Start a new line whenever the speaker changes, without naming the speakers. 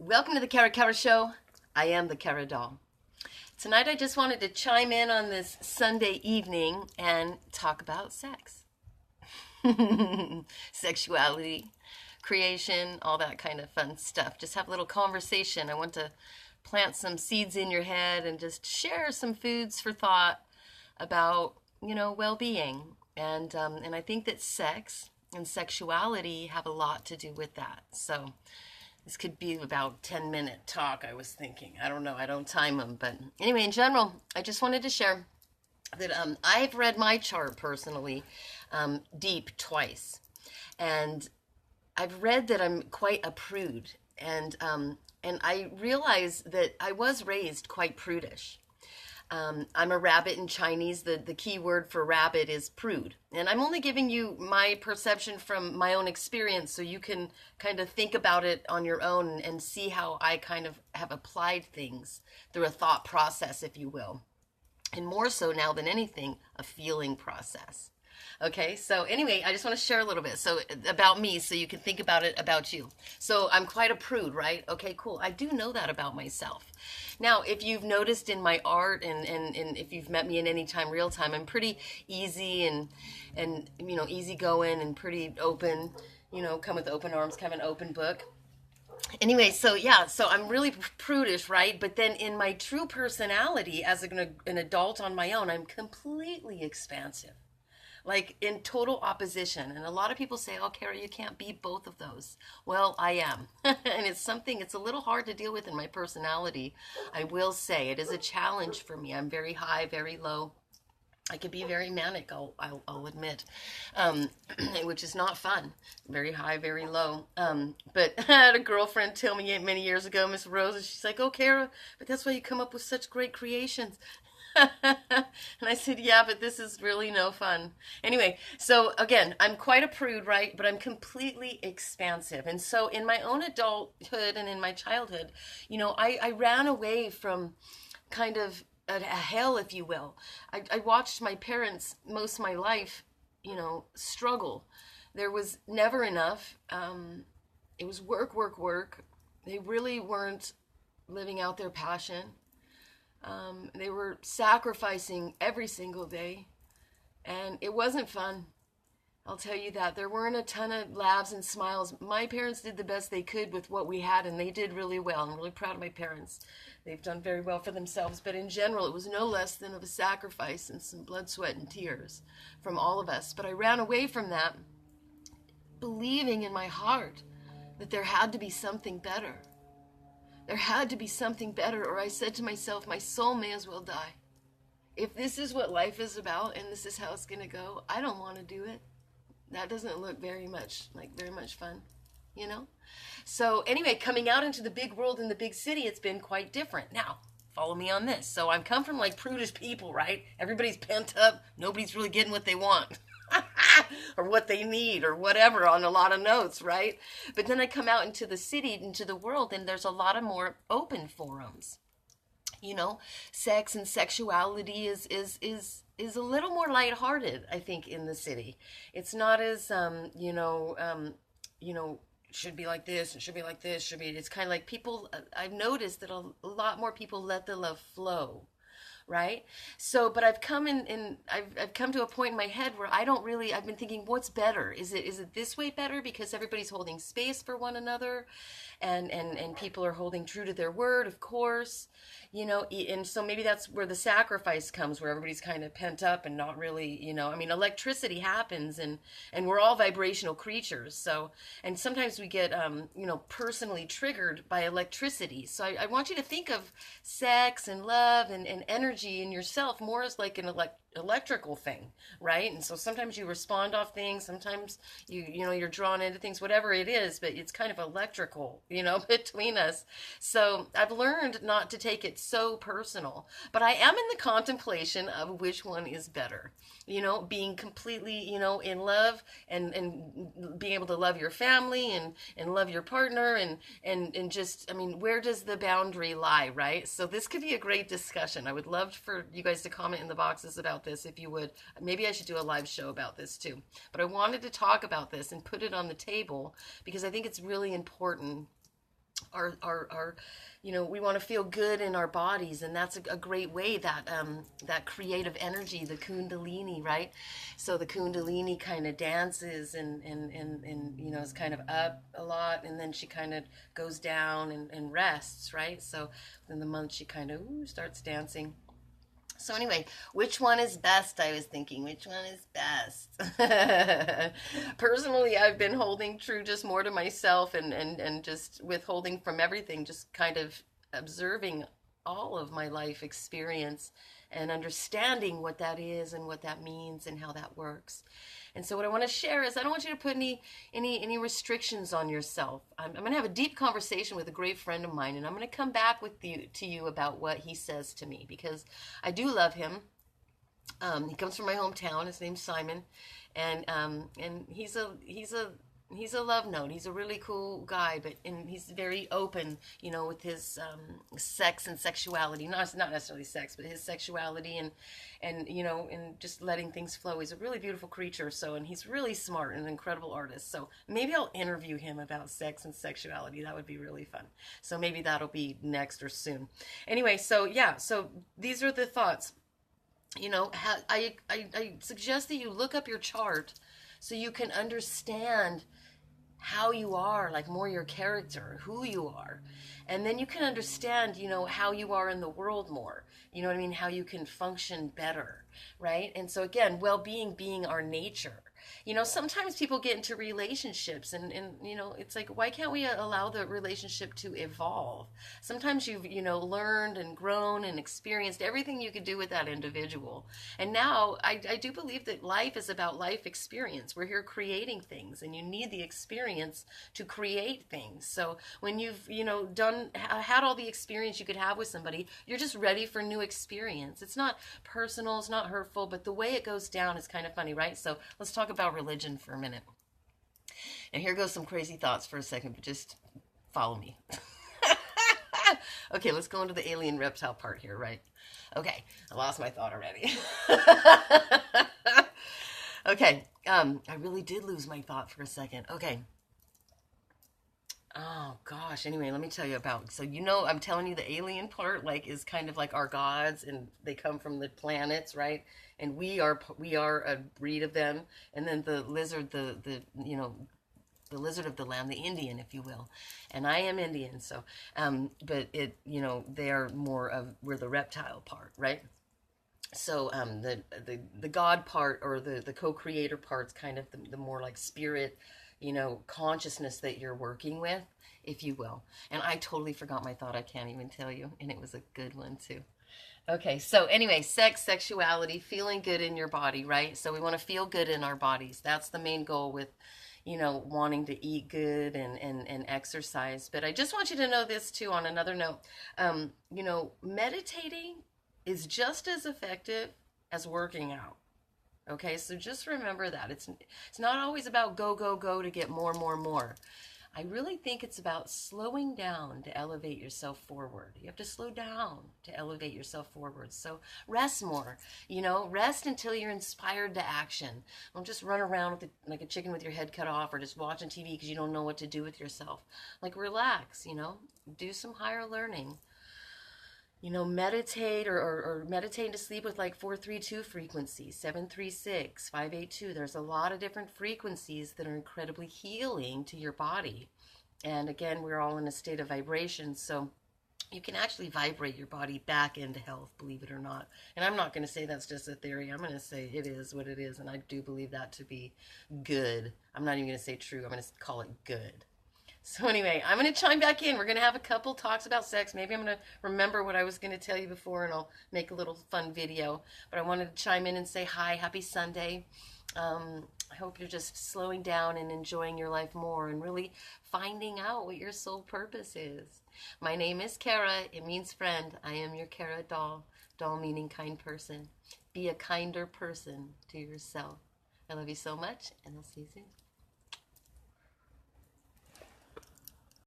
Welcome to the Kara Kara Show. I am the Kara Doll. Tonight I just wanted to chime in on this Sunday evening and talk about sex. Sexuality, creation, all that kind of fun stuff. Just have a little conversation. I want to plant some seeds in your head and just share some foods for thought about, well-being. And I think that sex and sexuality have a lot to do with that. So this could be about 10-minute talk, I was thinking. I don't know. I don't time them. But anyway, in general, I just wanted to share that I've read my chart personally deep twice. And I've read that I'm quite a prude. And I realize that I was raised quite prudish. I'm a rabbit in Chinese. The key word for rabbit is prude. And I'm only giving you my perception from my own experience so you can kind of think about it on your own and see how I kind of have applied things through a thought process, if you will. And more so now than anything, a feeling process. Okay, so anyway, I just want to share a little bit about me so you can think about it about you. So I'm quite a prude, right? Okay, cool. I do know that about myself. Now, if you've noticed in my art and if you've met me in any time, real time, I'm pretty easy and easygoing and pretty open, come with open arms, kind of an open book. Anyway, so I'm really prudish, right? But then in my true personality as an adult on my own, I'm completely expansive, like in total opposition. And a lot of people say, oh, Kara, you can't be both of those. Well, I am. And it's a little hard to deal with in my personality. I will say it is a challenge for me. I'm very high, very low. I could be very manic, I'll admit, which is not fun. Very high, very low. But I had a girlfriend tell me many years ago, Miss Rosa, she's like, oh, Kara, but that's why you come up with such great creations. And I said, yeah, but this is really no fun. Anyway, so again, I'm quite a prude, right? But I'm completely expansive. And so in my own adulthood and in my childhood, I ran away from kind of a hell, if you will. I watched my parents most of my life, struggle. There was never enough. It was work, work, work. They really weren't living out their passion. They were sacrificing every single day, and it wasn't fun. I'll tell you that. There weren't a ton of laughs and smiles. My parents did the best they could with what we had, and they did really well. I'm really proud of my parents. They've done very well for themselves, but in general, it was no less than of a sacrifice and some blood, sweat, and tears from all of us. But I ran away from that, believing in my heart that there had to be something better. There had to be something better, or I said to myself, my soul may as well die. If this is what life is about and this is how it's going to go, I don't want to do it. That doesn't look very much fun, So anyway, coming out into the big world in the big city, it's been quite different. Now, follow me on this. So I've come from like prudish people, right? Everybody's pent up. Nobody's really getting what they want. Or what they need or whatever on a lot of notes, right? But then I come out into the city, into the world, and there's a lot of more open forums. Sex and sexuality is a little more lighthearted, I think, in the city. It's not as should be like this and should be like this, it's kind of like people, I've noticed that a lot more people let the love flow. Right? So, but I've come I've come to a point in my head where I've been thinking, what's better? Is it this way better because everybody's holding space for one another and people are holding true to their word, of course, and so maybe that's where the sacrifice comes, where everybody's kind of pent up and not really, electricity happens and we're all vibrational creatures. So, and sometimes we get, personally triggered by electricity. So I want you to think of sex and love and energy in yourself more as like an electrical thing, right? And so sometimes you respond off things, sometimes you're drawn into things, whatever it is, but it's kind of electrical, between us. So I've learned not to take it so personal, but I am in the contemplation of which one is better, being completely, in love and being able to love your family and love your partner and just, where does the boundary lie, right? So this could be a great discussion. I would love for you guys to comment in the boxes about this if you would. Maybe I should do a live show about this too. But I wanted to talk about this and put it on the table because I think it's really important our we want to feel good in our bodies, and that's a great way that that creative energy, the kundalini, right? So the kundalini kind of dances and is kind of up a lot, and then she kind of goes down and rests, right? So in the month she kind of starts dancing. So anyway, which one is best? I was thinking, which one is best? Personally, I've been holding true just more to myself and just withholding from everything, just kind of observing all of my life experience and understanding what that is and what that means and how that works. And so what I want to share is I don't want you to put any restrictions on yourself. I'm going to have a deep conversation with a great friend of mine, and I'm going to come back with to you about what he says to me, because I do love him. He comes from my hometown. His name's Simon, and he's a love note. He's a really cool guy, and he's very open, with his sex and sexuality. Not necessarily sex, but his sexuality and just letting things flow. He's a really beautiful creature. So, and he's really smart and an incredible artist. So maybe I'll interview him about sex and sexuality. That would be really fun. So maybe that'll be next or soon. Anyway, so yeah, so these are the thoughts. I suggest that you look up your chart so you can understand how you are, like more your character, who you are. And then you can understand, how you are in the world more. You know what I mean? How you can function better, right? And so again, well-being being our nature. Sometimes people get into relationships and it's like, why can't we allow the relationship to evolve? Sometimes you've, learned and grown and experienced everything you could do with that individual. And now I do believe that life is about life experience. We're here creating things, and you need the experience to create things. So when you've, had all the experience you could have with somebody, you're just ready for new experience. It's not personal, it's not hurtful, but the way it goes down is kind of funny, right? So let's talk about religion for a minute. And here goes some crazy thoughts for a second, but just follow me. Okay, let's go into the alien reptile part here, right? Okay, I lost my thought already. Okay, I really did lose my thought for a second. Okay. Oh gosh. Anyway, let me tell you about. So I'm telling you the alien part is kind of like our gods, and they come from the planets, right? And we are a breed of them. And then the lizard, the lizard of the land, the Indian, if you will. And I am Indian, so but they are we're the reptile part, right? So the God part, or the co-creator part's kind of the more like spirit, consciousness that you're working with, if you will. And I totally forgot my thought. I can't even tell you. And it was a good one too. Okay, so anyway, sex, sexuality, feeling good in your body, right? So we want to feel good in our bodies. That's the main goal with, wanting to eat good and exercise. But I just want you to know this too, on another note. Meditating is just as effective as working out. Okay, so just remember that. It's not always about go, go, go to get more, more, more. I really think it's about slowing down to elevate yourself forward. You have to slow down to elevate yourself forward. So rest more, rest until you're inspired to action. Don't just run around like a chicken with your head cut off, or just watching TV because you don't know what to do with yourself. Like relax, do some higher learning. Meditate or meditate to sleep with like 432 frequencies, 736, 582. There's a lot of different frequencies that are incredibly healing to your body. And again, we're all in a state of vibration, so you can actually vibrate your body back into health, believe it or not. And I'm not going to say that's just a theory. I'm going to say it is what it is, and I do believe that to be good. I'm not even going to say true. I'm going to call it good. So anyway, I'm going to chime back in. We're going to have a couple talks about sex. Maybe I'm going to remember what I was going to tell you before, and I'll make a little fun video. But I wanted to chime in and say hi, happy Sunday. I hope you're just slowing down and enjoying your life more and really finding out what your soul purpose is. My name is Kara. It means friend. I am your Kara doll. Doll meaning kind person. Be a kinder person to yourself. I love you so much, and I'll see you soon.